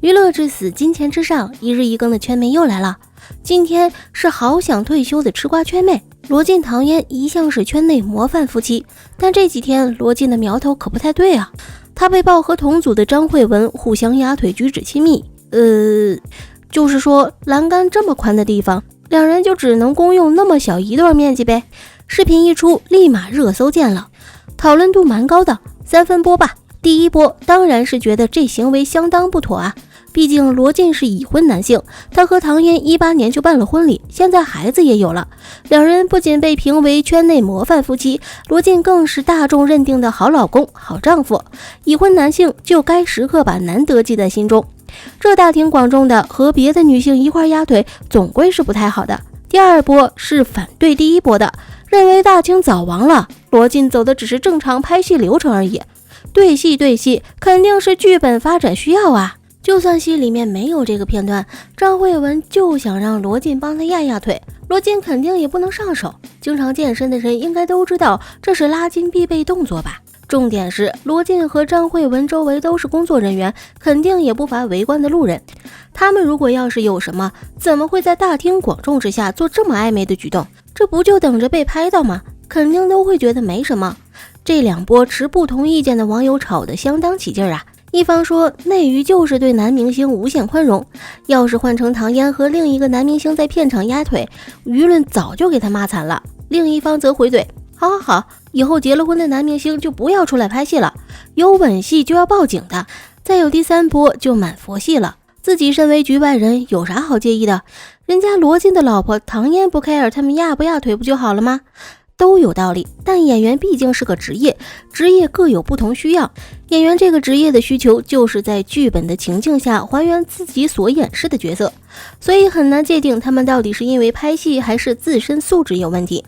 娱乐至死，金钱至上，一日一更的圈妹又来了。今天是好想退休的吃瓜圈妹。罗晋、唐嫣一向是圈内模范夫妻，但这几天罗晋的苗头可不太对啊。他被曝和同组的张慧雯互相压腿，举止亲密。就是说栏杆这么宽的地方，两人就只能共用那么小一段面积呗。视频一出，立马热搜见了，讨论度蛮高的，3分播吧。第一波当然是觉得这行为相当不妥啊，毕竟罗晋是已婚男性，他和唐嫣18年就办了婚礼，现在孩子也有了，两人不仅被评为圈内模范夫妻，罗晋更是大众认定的好老公、好丈夫。已婚男性就该时刻把难得记在心中，这大庭广众的和别的女性一块压腿，总归是不太好的。第二波是反对第一波的，认为大清早亡了，罗晋走的只是正常拍戏流程而已。对戏肯定是剧本发展需要啊，就算戏里面没有这个片段，张慧雯就想让罗晋帮她压压腿，罗晋肯定也不能上手。经常健身的人应该都知道，这是拉筋必备动作吧。重点是罗晋和张慧雯周围都是工作人员，肯定也不乏围观的路人，他们如果要是有什么，怎么会在大庭广众之下做这么暧昧的举动？这不就等着被拍到吗？肯定都会觉得没什么。这两波持不同意见的网友吵得相当起劲啊！一方说内娱就是对男明星无限宽容，要是换成唐嫣和另一个男明星在片场压腿，舆论早就给他骂惨了。另一方则回怼，好，以后结了婚的男明星就不要出来拍戏了，有吻戏就要报警的。再有第三波就满佛系了，自己身为局外人有啥好介意的？人家罗晋的老婆唐嫣不 care 他们压不压腿不就好了吗？都有道理，但演员毕竟是个职业，职业各有不同需要。演员这个职业的需求就是在剧本的情境下还原自己所演示的角色，所以很难界定他们到底是因为拍戏还是自身素质有问题。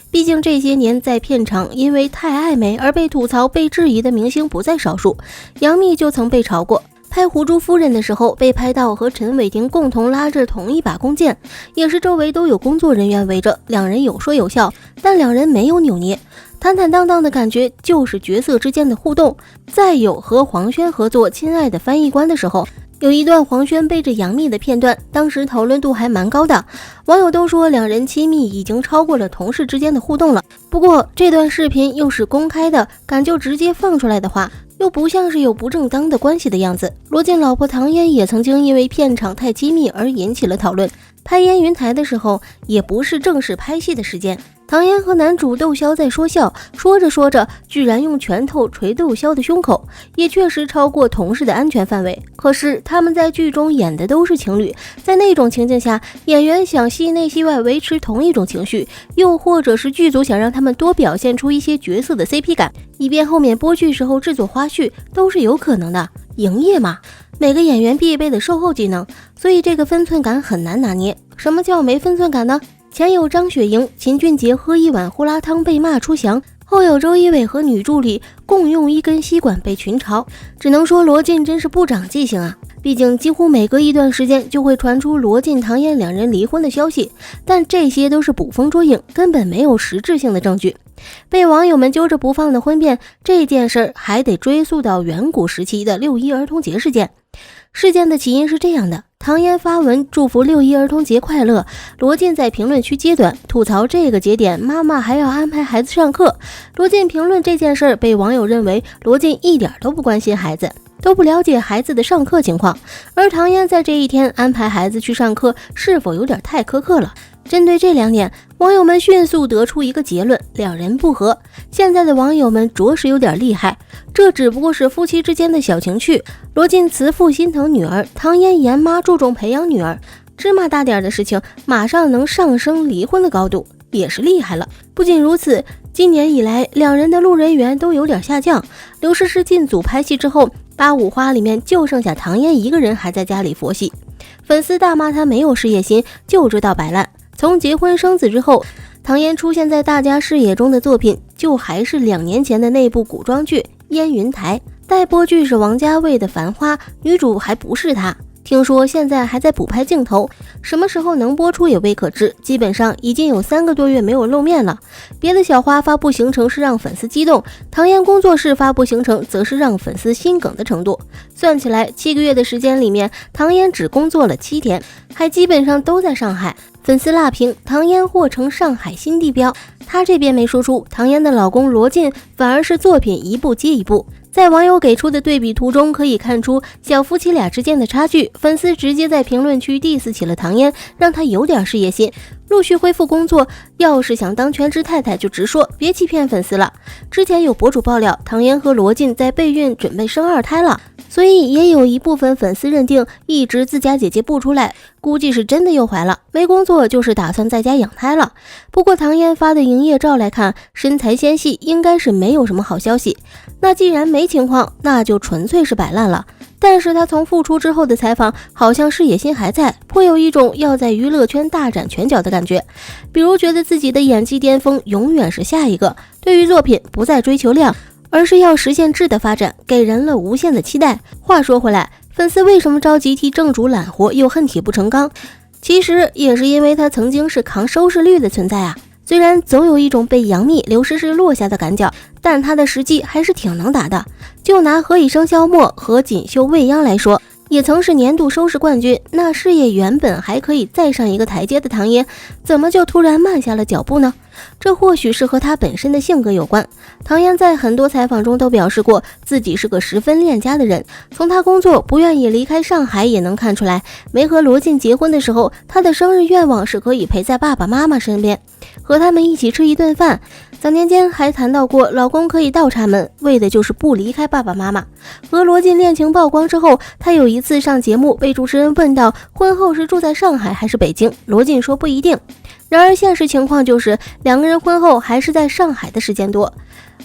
毕竟这些年在片场因为太爱美而被吐槽被质疑的明星不在少数，杨幂就曾被炒过，拍《狐珠夫人》的时候被拍到和陈伟霆共同拉着同一把弓箭，也是周围都有工作人员围着，两人有说有笑，但两人没有扭捏，坦坦荡荡的感觉就是角色之间的互动。再有和黄轩合作《亲爱的翻译官》的时候，有一段黄轩背着杨幂的片段，当时讨论度还蛮高的，网友都说两人亲密已经超过了同事之间的互动了。不过这段视频又是公开的，敢就直接放出来的话，又不像是有不正当的关系的样子。罗晋老婆唐嫣也曾经因为片场太亲密而引起了讨论，拍烟云台的时候也不是正式拍戏的时间，唐嫣和男主窦骁在说笑，说着居然用拳头捶窦骁的胸口，也确实超过同事的安全范围。可是他们在剧中演的都是情侣，在那种情境下，演员想戏内戏外维持同一种情绪，又或者是剧组想让他们多表现出一些角色的 CP 感，以便后面播剧时候制作花絮，都是有可能的。营业嘛，每个演员必备的售后技能，所以这个分寸感很难拿捏。什么叫没分寸感呢？前有张雪迎、秦俊杰喝一碗呼啦汤被骂出翔，后有周一围和女助理共用一根吸管被群嘲，只能说罗晋真是不长记性啊！毕竟几乎每隔一段时间就会传出罗晋、唐嫣两人离婚的消息，但这些都是捕风捉影，根本没有实质性的证据。被网友们揪着不放的婚变这件事还得追溯到远古时期的6·1儿童节事件。事件的起因是这样的，唐嫣发文祝福6·1儿童节快乐，罗晋在评论区揭短，吐槽这个节点妈妈还要安排孩子上课。罗晋评论这件事被网友认为罗晋一点都不关心孩子，都不了解孩子的上课情况，而唐嫣在这一天安排孩子去上课是否有点太苛刻了。针对这两点，网友们迅速得出一个结论，两人不和。现在的网友们着实有点厉害，这只不过是夫妻之间的小情趣，罗晋慈父心疼女儿，唐嫣严妈注重培养女儿，芝麻大点的事情马上能上升离婚的高度，也是厉害了。不仅如此，今年以来两人的路人缘都有点下降，刘诗诗进组拍戏之后，8·5花里面就剩下唐嫣一个人还在家里佛系，粉丝大骂她没有事业心，就知道摆烂。从结婚生子之后，唐嫣出现在大家视野中的作品就还是2年前的那部古装剧《烟云台》，待播剧是王家卫的《繁花》，女主还不是她。听说现在还在补拍镜头，什么时候能播出也未可知，基本上已经有3个多月没有露面了。别的小花发布行程是让粉丝激动，唐嫣工作室发布行程则是让粉丝心梗的程度。算起来7个月的时间里面，唐嫣只工作了7天，还基本上都在上海。粉丝辣评唐嫣或成上海新地标，她这边没说出，唐嫣的老公罗晋反而是作品一部接一部。在网友给出的对比图中可以看出小夫妻俩之间的差距，粉丝直接在评论区 diss 起了唐嫣，让她有点事业心，陆续恢复工作。要是想当全职太太就直说，别欺骗粉丝了。之前有博主爆料唐嫣和罗晋在备孕准备生2胎了，所以也有一部分粉丝认定一直自家姐姐不出来，估计是真的又怀了，没工作就是打算在家养胎了。不过唐嫣发的营业照来看，身材纤细，应该是没有什么好消息。那既然没情况，那就纯粹是摆烂了。但是她从复出之后的采访，好像事业心还在，颇有一种要在娱乐圈大展拳脚的感觉。比如觉得自己的演技巅峰永远是下一个，对于作品不再追求量，而是要实现质的发展，给人了无限的期待。话说回来，粉丝为什么着急替正主揽活又恨铁不成钢？其实也是因为他曾经是扛收视率的存在啊。虽然总有一种被杨幂、刘诗诗落下的感觉，但他的实际还是挺能打的。就拿何以笙箫默和锦绣未央来说，也曾是年度收视冠军，那事业原本还可以再上一个台阶的唐嫣，怎么就突然慢下了脚步呢？这或许是和她本身的性格有关。唐嫣在很多采访中都表示过自己是个十分恋家的人，从她工作不愿意离开上海也能看出来。没和罗晋结婚的时候，她的生日愿望是可以陪在爸爸妈妈身边，和他们一起吃一顿饭。早年间还谈到过老公可以倒插门，为的就是不离开爸爸妈妈。和罗晋恋情曝光之后，她有一次上节目被主持人问到婚后是住在上海还是北京，罗晋说不一定。然而现实情况就是2个人婚后还是在上海的时间多，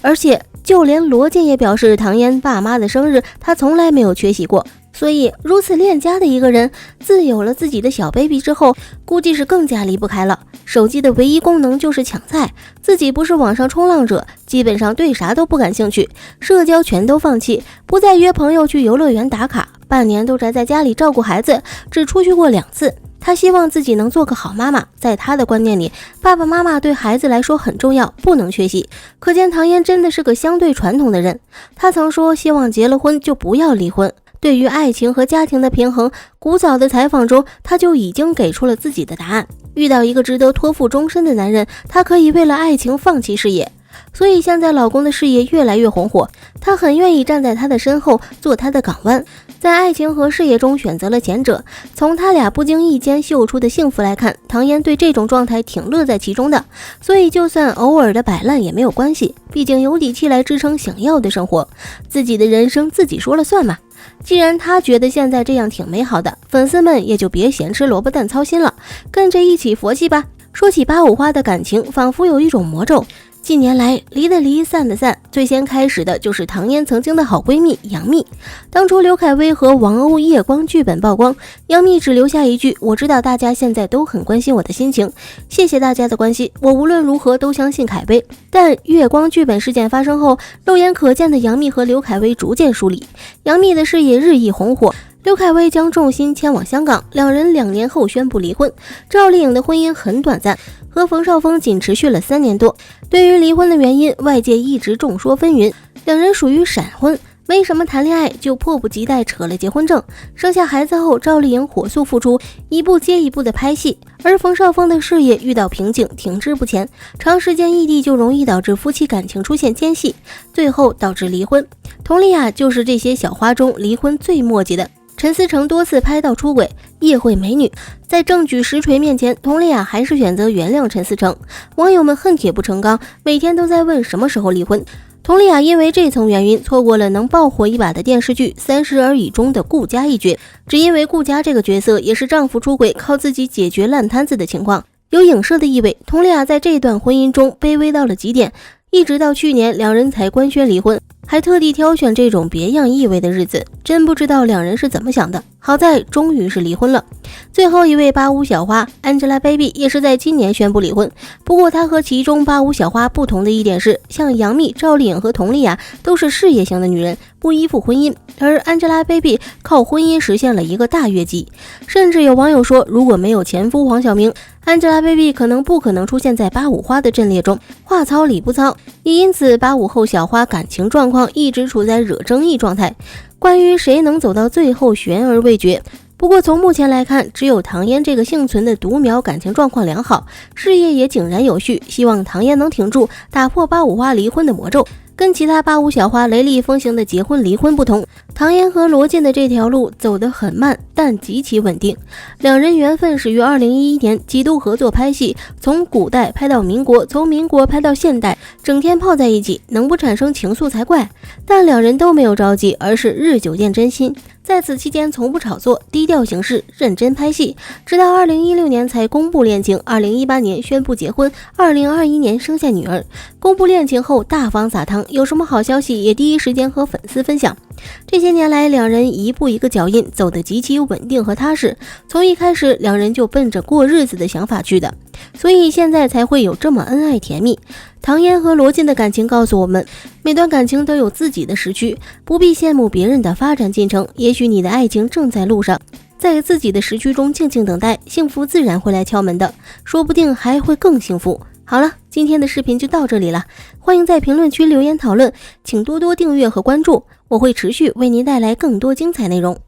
而且就连罗晋也表示唐嫣爸妈的生日他从来没有缺席过。所以如此恋家的一个人，自有了自己的小 baby 之后，估计是更加离不开了。手机的唯一功能就是抢菜，自己不是网上冲浪者，基本上对啥都不感兴趣，社交全都放弃，不再约朋友去游乐园打卡，半年都宅在家里照顾孩子，只出去过2次。他希望自己能做个好妈妈，在他的观念里，爸爸妈妈对孩子来说很重要，不能缺席。可见唐嫣真的是个相对传统的人，他曾说希望结了婚就不要离婚。对于爱情和家庭的平衡，古早的采访中他就已经给出了自己的答案。遇到一个值得托付终身的男人，他可以为了爱情放弃事业。所以现在老公的事业越来越红火，她很愿意站在他的身后，做他的港湾。在爱情和事业中选择了前者，从他俩不经意间秀出的幸福来看，唐嫣对这种状态挺乐在其中的。所以就算偶尔的摆烂也没有关系，毕竟有底气来支撑想要的生活，自己的人生自己说了算嘛。既然他觉得现在这样挺美好的，粉丝们也就别闲吃萝卜淡操心了，跟着一起佛系吧。说起8五花的感情，仿佛有一种魔咒，近年来离的离，散的散，最先开始的就是唐嫣曾经的好闺蜜杨幂。当初刘恺威和王鸥夜光剧本曝光，杨幂只留下一句：我知道大家现在都很关心我的心情，谢谢大家的关心，我无论如何都相信恺威。但月光剧本事件发生后，肉眼可见的杨幂和刘恺威逐渐疏离，杨幂的事业日益红火，刘恺威将重心迁往香港，两人2年后宣布离婚。赵丽颖的婚姻很短暂，和冯绍峰仅持续了3年多。对于离婚的原因，外界一直众说纷纭，两人属于闪婚，没什么谈恋爱就迫不及待扯了结婚证。生下孩子后，赵丽颖火速复出，一部接一部的拍戏，而冯绍峰的事业遇到瓶颈，停滞不前，长时间异地就容易导致夫妻感情出现间隙，最后导致离婚。佟丽娅就是这些小花中离婚最末级的。陈思诚多次拍到出轨，夜会美女，在证据实锤面前，佟丽娅还是选择原谅陈思诚。网友们恨铁不成钢，每天都在问什么时候离婚。佟丽娅因为这层原因错过了能爆火一把的电视剧《30而已》中的顾佳一角，只因为顾佳这个角色也是丈夫出轨靠自己解决烂摊子的情况，有影射的意味。佟丽娅在这段婚姻中卑微到了极点，一直到去年两人才官宣离婚，还特地挑选这种别样意味的日子，真不知道两人是怎么想的。好在终于是离婚了。最后一位85小花 Angelababy 也是在今年宣布离婚。不过她和其中85小花不同的一点是，像杨幂、赵丽颖和佟丽娅都是事业型的女人，不依附婚姻，而 Angelababy 靠婚姻实现了一个大跃级。甚至有网友说，如果没有前夫黄晓明，Angelababy 不可能出现在85花的阵列中。话糙理不糙，也因此85后小花感情状况一直处在惹争议状态。关于谁能走到最后悬而未决。不过从目前来看，只有唐嫣这个幸存的独苗感情状况良好，事业也井然有序，希望唐嫣能挺住，打破85花离婚的魔咒。跟其他85小花雷厉风行的结婚离婚不同，唐嫣和罗晋的这条路走得很慢，但极其稳定。两人缘分始于2011年，几度合作拍戏，从古代拍到民国，从民国拍到现代，整天泡在一起，能不产生情愫才怪。但两人都没有着急，而是日久见真心。在此期间从不炒作，低调行事，认真拍戏，直到2016年才公布恋情，2018年宣布结婚，2021年生下女儿。公布恋情后大方撒汤，有什么好消息也第一时间和粉丝分享。这些年来，两人一步一个脚印，走得极其稳定和踏实。从一开始，两人就奔着过日子的想法去的，所以现在才会有这么恩爱甜蜜。唐嫣和罗晋的感情告诉我们，每段感情都有自己的时区，不必羡慕别人的发展进程，也许你的爱情正在路上，在自己的时区中静静等待，幸福自然会来敲门的，说不定还会更幸福。好了，今天的视频就到这里了，欢迎在评论区留言讨论，请多多订阅和关注，我会持续为您带来更多精彩内容。